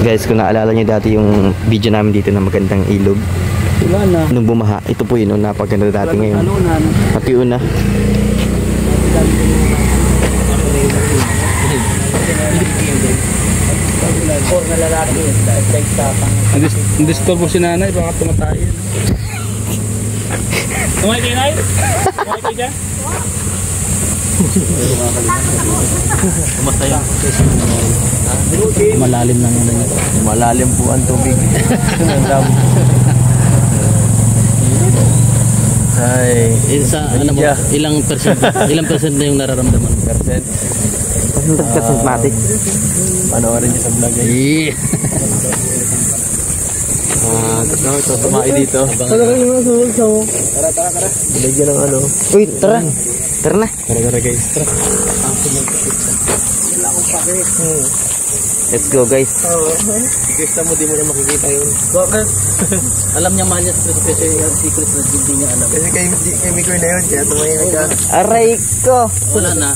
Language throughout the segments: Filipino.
Guys, kung naalala nyo dati yung video namin dito na magandang ilog. Wala na. Nung bumaha, ito po yun, napaganda dati ngayon. Pati una. Or na lalaki, hindi disturbo si nanay, baka tumatayin. Tumay kayo, Nay? Tumay kayo dyan? Tumatayin. Malalim lang ano nito. Malalim po ang tubig. Ay, ilang percent na yung nararamdaman? Percent matic. Panoorin niyo sa vlog eh. Ito tumain dito. Tara. Bilagyan ng ano. Uy, tara. Tara na. Tara guys. Tara. Let's go guys. Kita mo, di mo na makikita yun. Bakit? Alam niya man niya kasi yung secret na hindi niya alam. Kasi kay Mikoy na yun, kaya tumayin ka. Aray ko! Wala na.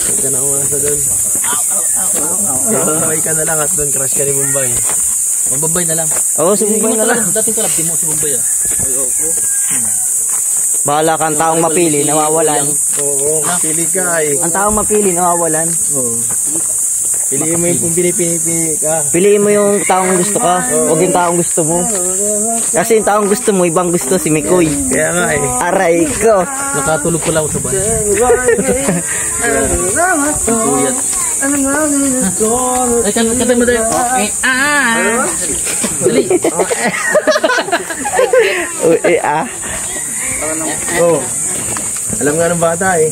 Huwag ka na umasa doon. Tumayin ka na lang at doon crush ka ni Bombay. Bombay na lang. Oo, si Bombay na lang. Dating kalab, di mo si Bombay ah. Ay, opo. Bahala kang taong mapili, nawawalan. Oo, pili ka eh. Ang taong mapili, nawawalan. Oo. Piliin mo yung kung pinipili ka. Piliin mo yung taong gusto ka, huwag yung taong gusto mo. Kasi yung taong gusto mo, ibang gusto si Mikoy. Kaya nga eh. Aray ko. Nakatulog pala ako sa bahay. Tuyat. Ay, kanta mo tayo. Dali. Oh. Alam nga ng bata eh.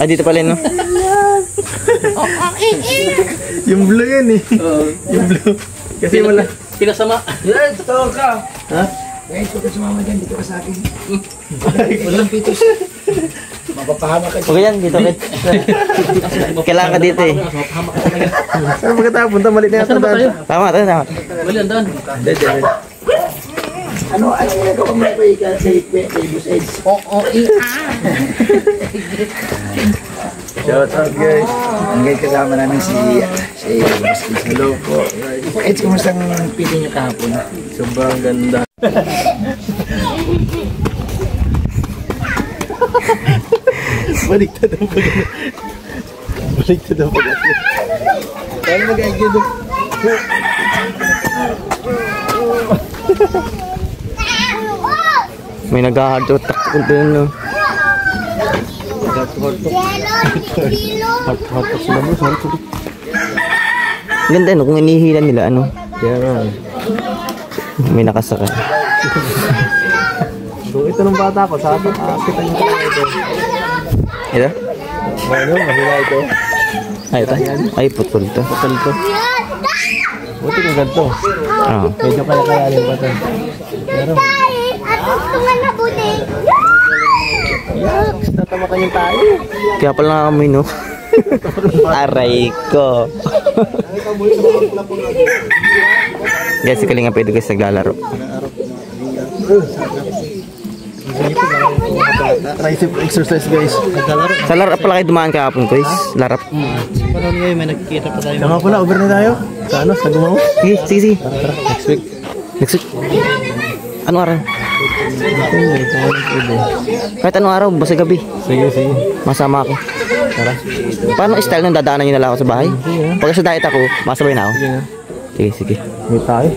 Dito pala no? Yung blue yan eh. Yung blue. Kasi wala. Pinasama. Totoo ka. Ha? Guys, huwag ka sumama dyan. Dito ka sa akin. Walang pitos. Mapapahama ka dyan. Okay yan, dito. Kailangan ka dito eh. Saan magkatapon? Punta malit na yata. Tama. Mali ang daan. Ano yung nagawa mo pa ikaw sa Bus Edge? Shout out guys. Ngayon kasama namin si Bus Edge. Hello po. Edge, kumusta ang pili nyo kahapon? Sobrang ganda. Baliktad ang pag-ano. Baliktad ang pag-ano. Paano mag-agyo doon? May nag-hard-to-tack doon no. Hard-to-tack sila mo. Ganda no kung inihilan nila ano. Kaya nga. May nakasaka. So ito ng bata ko, sabi kita niyo ito. Ito? Ano, mahina ito. Ay, ito? Ay, putol ito. Putol ito. Buti kung ganito. Medyo kaya-kayanin pa ito. Pero gusto nga na buti. yaks, natama kanyang tayo. Kaya pala nakakamoy no. Aray ko. Guys, si Kalinga pwede guys naglalaro. Tricep exercise guys. Sa larap pala kayo dumaan kahapon guys. Larap. Parang ngayon may nakikita pa tayo. Tama pala, over na tayo. Sa ano? Sa Gumaw? Sige. Next week. Ano araw? Kahit anong araw, basta gabi. Sige. Masama ako. Tara. Paano style nung dadaanan nyo na lang ako sa bahay? Pag sa diet ako, masabay na ako. Sige. May tayo.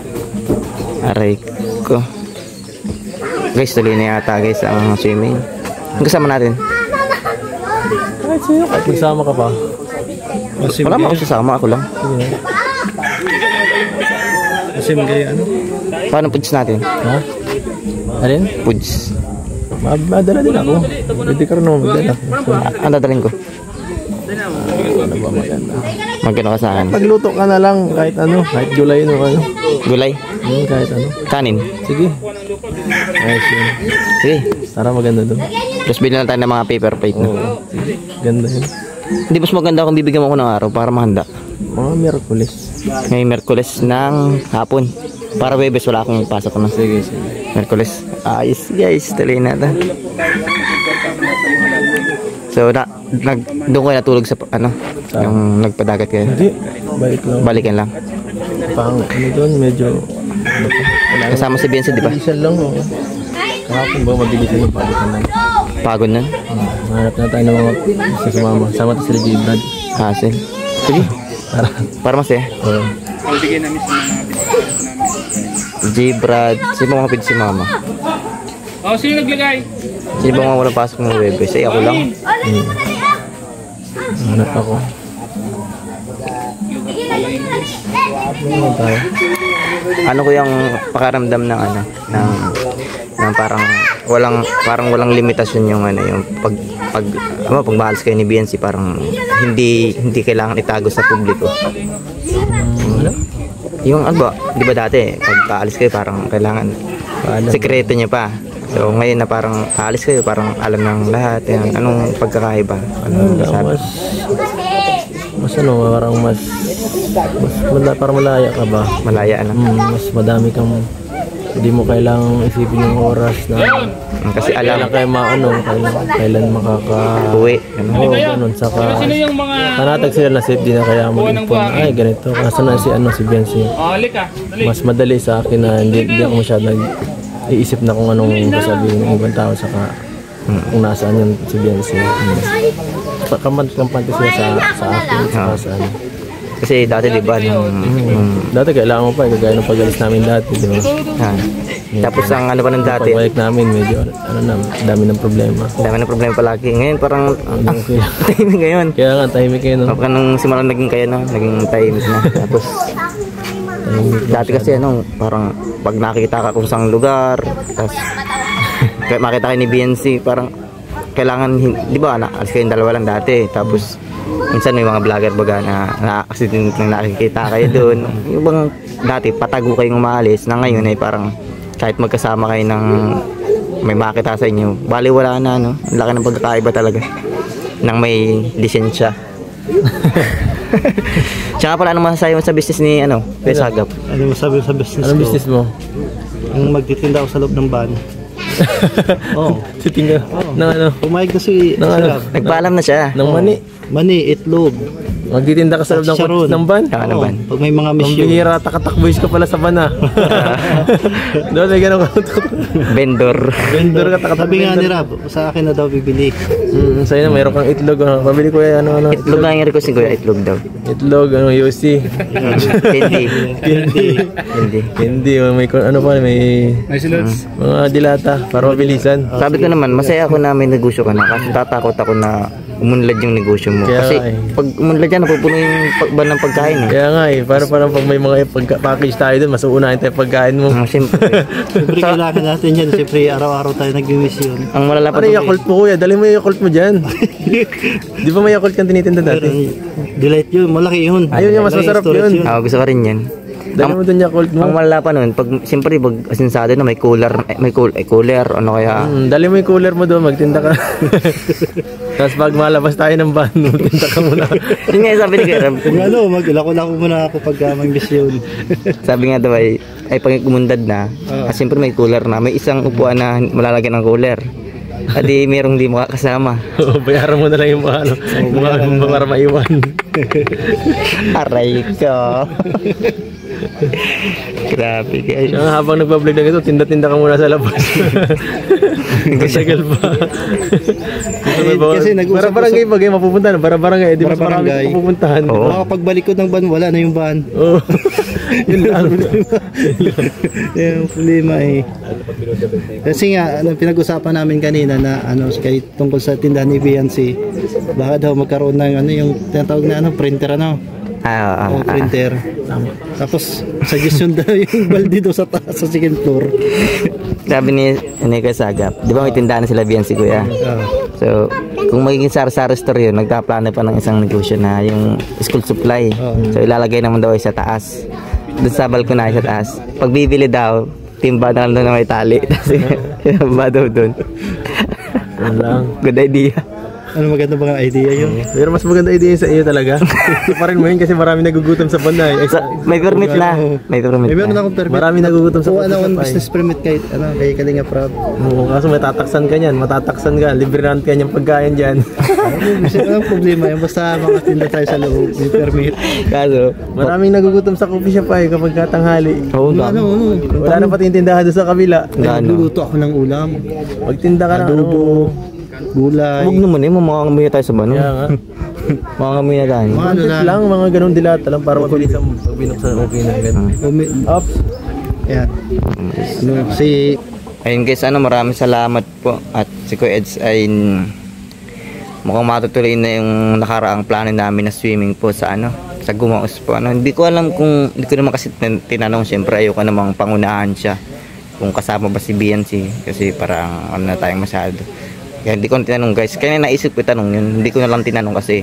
Aray ko. Guys, tuloy na yata guys ang swimming. Ang kasama natin. Kahit sa'yo. Kahit magsama ka pa. Wala mo ako sasama, ako lang. Kasi magaya ano? Paano puds natin? Ha? Alin? Puds. Madala din ako. Pwede ka rin naman magdala. Ang dadalhin ko? Ano ba maganda? Magkano ka sa akin? Pagluto ka na lang kahit ano. Kahit gulay no ano. Gulay? Kahit ano. Kanin? Sige. Ayos yun. Sige. Tara maganda doon. Tapos bilhin na tayo ng mga paper plate no? Sige. Ganda yun. Hindi mas maganda kung bibigyan mo ako ng araw para mahanda. Mga Miyerkules. Ngayong Miyerkules ng hapon. Para Webes wala akong pasok na. Sige. Miyerkules. Ayos guys. Tuloy natin. So, doon kayo natulog sa, ano, yung nagpadagat kayo? Hindi, balik lang. Balikan lang. Ano doon, medyo... Kasama si Vincent, di ba? Bilisan lang, oh. Kahapon ba mabilisan yung balikan lang. Pagod na? Hanap na tayo ng mga gusto sumama. Sama tayo sila J-Brad. Hassle. Sige. Para masaya. Oo. Bigay namin sa mga J-Brad. Sino mga kapit si mama? Oh, sino naglagay? Sino ba mga walang pasok ng Webes? Ay, ako lang. Hanap ako. Ano tayo? Ano ko yung pakaramdam ng ano, ng parang walang limitasyon yung ano, yung pag maalis kayo ni BNC, parang hindi kailangan itago sa publiko. Yung ano ba, di ba dati pag aalis kayo parang kailangan sekreto niya pa. So ngayon na parang aalis kayo parang alam ng lahat yung anong pagkakaiba. Mas ano, parang parang malaya ka ba? Malaya na. Mas madami kang hindi mo kailangang isipin yung oras na Kasi alam kayo kailan uwi. Oo, ganun. Saka Sino yung mga... panatag sila na safety na kaya mo ay ganito. Kaso na si Biancy. Oh, halika. Dali. Mas madali sa akin na hindi ako masyadong iisip na kung anong sasabihin ng ibang tao saka kung nasaan yung si Biancy. Kampante sila sa akin. Sa ano. Kasi dati di ba Dati kailangan mo pa, kagaya ng pag-alis namin dati, di ba? Tapos ang ano pa ng dati, pagbalik namin medyo dami ng problema. dami ng problema palagi. Ngayon parang Okay. tahimik ngayon. Kaya nga tahimik kayo, no? Kapag nung simula naging kayo, no? Naging tahimik na. Tapos dati kasi ano, parang pag nakita ka kung saang lugar, tapos makita kayo ni BNC, parang kailangan, di ba, alis kayong dalawa lang dati. Tapos minsan may mga vlogger baga na accident na nakikita kayo doon. Yung bang dati patago kayong umaalis, na ngayon ay parang kahit magkasama kayo ng may makita sa inyo, bali wala na, no? Ang laki ng pagkakaiba talaga nang may lisensya. Tsaka pala, anong masasabi mo sa business ni ano, Kuya Sagap? Ano mo sabi sa business Anong ko? business mo? Ang magtitinda ako sa loob ng van. Oo. Sitinga ng ano? Pumayag na si ano? Nagpaalam na siya. Ng mani. Mani, itlog. Magtitinda ka sa loob ng van? Saka ng van. Pag may mga Ang mission. bihira, takatakboys ka pala sa van, ah. Doon may ganun ka. Vendor. Vendor ka, takatakboys. Sabi nga ni Rab, sa akin na daw bibili. Sa'yo na, mayroon kang itlog. Pabili ko yan, ano. Itlog lang yung request ni Kuya, itlog daw. Itlog, UC. Candy. Hindi, may ano pa, may Slots. mga dilata para mabilisan. Sabi ko naman, masaya ako na may negosyo ka na kasi tatakot ako na umunlad yung negosyo mo. Kaya Kasi nga pag umunlad yan, napupuno yung ban ng pagkain. Kaya nga parang pag may mga package tayo doon, mas uunahin tayo pagkain mo. Siyempre. Siyempre kailangan natin yan. Siyempre araw-araw tayo nag-mission. Ang malala pa Ano yung Yakult mo, kuya? Dali mo yung Yakult mo dyan. Di ba may Yakult kang tinitinda Pero dati? delight yun, malaki yun. Ayun yung mas Malaki masarap storage yun. Gusto ko rin yan. Dali mo doon Yakult mo. Ang malala pa nun, pag siyempre pag asinsado na may cooler, cooler, ano kaya. Dali mo yung cooler mo doon, magtinda ka. Tapos pag malabas tayo ng van, magtinda ka muna. Yun nga yung sabi ni Kuya Ram. Kung ano, maglako-lako muna ako pag may mission. Sabi nga daw ay pag umundad na, kasi siyempre may cooler na, may isang upuan na malalagyan ng cooler. At di merong di makakasama. Bayaran mo na lang yung mga para maiwan. Aray ko. Grabe guys. Habang nagpa-vlog na ito, tinda-tinda ka muna sa labas. Kasagal pa. Kasi nag-usap Para-barangay ba kayo mapupuntahan? Para-barangay, di mas marami Para-barangay. mapupuntahan. Pagbalik ko ng van, wala na yung van. Oo. Yun lang. Yung problema eh. Kasi nga, pinag-usapan namin kanina na tungkol sa tindahan ni BNC, baka daw magkaroon ng yung tinatawag na printer printer. Tapos suggestion daw yung balde daw sa taas sa second floor. Sabi ni Kuya Sagap, di ba may tindahan na sila BNC Kuya? So, kung magiging sar-sar store yun, nagpaplano pa ng isang negosyo na yung school supply. So, ilalagay naman daw ay sa taas. Doon sa balkonahe sa taas. Pag bibili daw, timba na lang doon na may tali. Tapos, ba daw doon. Yun lang. Good idea. Ano maganda bang idea yun? Pero mas maganda idea yun sa iyo talaga. Tuparin mo yun kasi marami nagugutom sa Panay. May permit na. May permit May meron na. akong permit. Marami nagugutom sa Kuha na akong Panay. business permit kahit kay Kalinga Prab. Oo, kaso matataksan ka niyan. Matataksan ka. Libre ka niyang pagkain dyan. Kasi walang problema yun. Basta makatinda tayo sa loob. May permit. Kaso, Maraming nagugutom sa coffee shop ay kapag katanghali. oo nga. Wala na pati yung tindahan doon sa kabila. Nagluluto ako ng ulam. Magtinda ka na. Adobo. Gulay. Huwag naman eh, makakamay tayo sa bano. Kaya nga. Makakamay na tayo. Mga ano na. Lang, mga ganun dilata lang para mabilis ang pag binuksan okay na agad. Ops. Yan. Ano, si Ayun guys, maraming salamat po. At si Kuya Eds ay mukhang matutuloy na yung nakaraang plano namin na swimming po sa sa Gumaos po. Hindi ko alam kung, hindi ko naman kasi tinanong, siyempre ayoko namang pangunahan siya kung kasama ba si BNC kasi parang na tayong masyado. Kaya hindi ko na tinanong guys. Kaya naisip ko itanong yun. Hindi ko na lang tinanong kasi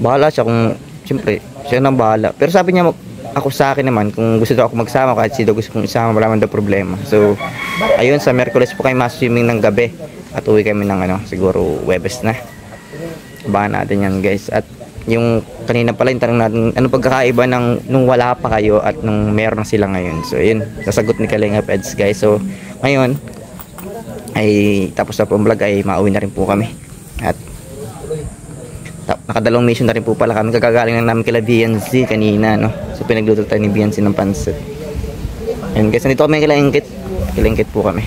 bahala siya kung, siyempre, siya nang bahala. Pero sabi niya, ako sa akin naman, kung gusto daw ako magsama, kahit sino gusto kong isama, wala man daw problema. So, ayun, sa Merkules po kayo mas-swimming ng gabi. At uwi kami ng siguro Webes na. Abangan natin yan guys. At yung kanina pala yung tanong natin, ano pagkakaiba nung wala pa kayo at nung meron na sila ngayon. So, yun, sasagot ni Kalinga Eds guys. So, ngayon, ay tapos na po ang vlog ay mauwi na rin po kami at nakadalawang mission na rin po pala kami, kagagaling lang namin kila BNC kanina so pinagluto tayo ni BNC ng pansit. Ayun guys, nandito kami kila Ingkit po kami,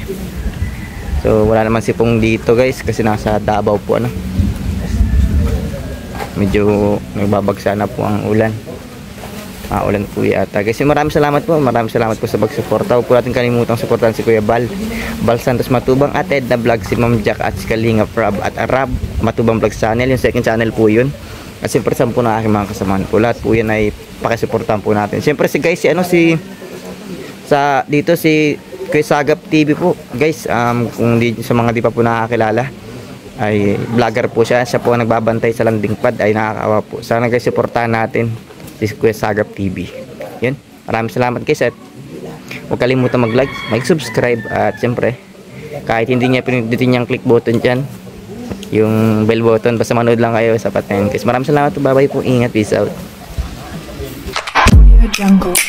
so wala naman si Pong dito guys kasi nasa Davao po medyo nagbabagsa na po ang ulan. Ulan po yata guys. Maraming salamat po sa pagsuporta. Huwag po natin kalimutang suportahan si Kuya Bal Santos Matubang at Ed na vlog, si Ma'am Jack at si Kalinga Prab at Arab Matubang Vlog channel, yung second channel po yun. At siyempre sa po na aking mga kasamahan po, lahat po yan ay pakisuportahan po natin. Siyempre si guys, dito si Kuya Sagap TV po guys, kung sa mga di pa po nakakilala, ay vlogger po siya po ang nagbabantay sa landing pad, ay nakakaawa po. Sana guys suportahan natin si Kuya Sagap TV. Yun, maraming salamat guys at huwag kalimutan mag-like, mag-subscribe at siyempre kahit hindi niya pinudutin yung click button dyan, yung bell button, basta manood lang kayo, sapat na yun guys. Maraming salamat po, bye bye po, ingat, peace out. Jungle.